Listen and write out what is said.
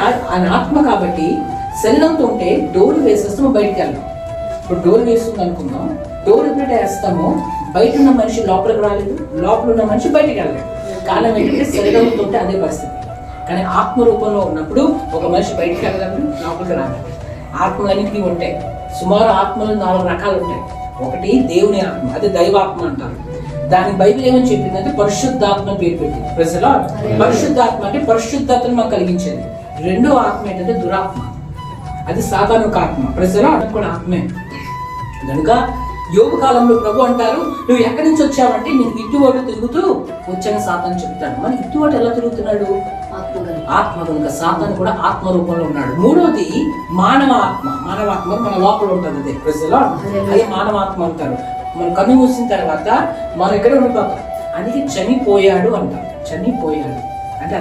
ఆయన ఆత్మ కాబట్టి శరీరంతో ఉంటే డోర్ వేసేస్తాము, బయటికి వెళ్దాం. ఇప్పుడు డోర్ వేస్తుంది అనుకుందాం, డోర్ ఎప్పుడైతే వేస్తామో బయట ఉన్న మనిషి లోపలికి రాలేదు, లోపల ఉన్న మనిషి బయటికి వెళ్ళలేదు. కాలం ఏంటంటే శరీరంతో ఉంటే అదే పరిస్థితి. కానీ ఆత్మ రూపంలో ఉన్నప్పుడు ఒక మనిషి బయటికి వెళ్ళగలడు, లోపలికి రాగలడు. ఆత్మలన్నింటినీ ఉంటాయి. సుమారు ఆత్మలు 4 రకాలు ఉంటాయి. ఒకటి దేవుని ఆత్మ, అది దైవాత్మ అంటారు. దానికి బైబిల్ ఏమని చెప్పిందంటే పరిశుద్ధాత్మ పేరు పెట్టింది. ప్రజల పరిశుద్ధాత్మ అంటే పరిశుద్ధతను మాకు కలిగించేది. రెండో ఆత్మ ఏంటంటే దురాత్మ, అది సాతాను ఆత్మ. ప్రజల కూడా ఆత్మే. కనుక యోగు కాలంలో ప్రభు అంటారు, నువ్వు ఎక్కడి నుంచి వచ్చావంటే నేను ఇటువటు తిరుగుతూ వచ్చాను సాతాను చెప్తాను. మరి ఇటువటు ఎలా తిరుగుతున్నాడు? ఆత్మ. కనుక సాతాను కూడా ఆత్మ రూపంలో ఉన్నాడు. మూడోది మానవ ఆత్మ. మానవాత్మ మన లోపల ఉంటుంది. అదే ప్రజలో అదే మానవాత్మ అంటారు. మనం కన్ను మూసిన తర్వాత మనం ఎక్కడ ఉండిపోతాం. అందుకే చనిపోయాడు అంటారు. చనిపోయాడు అంటే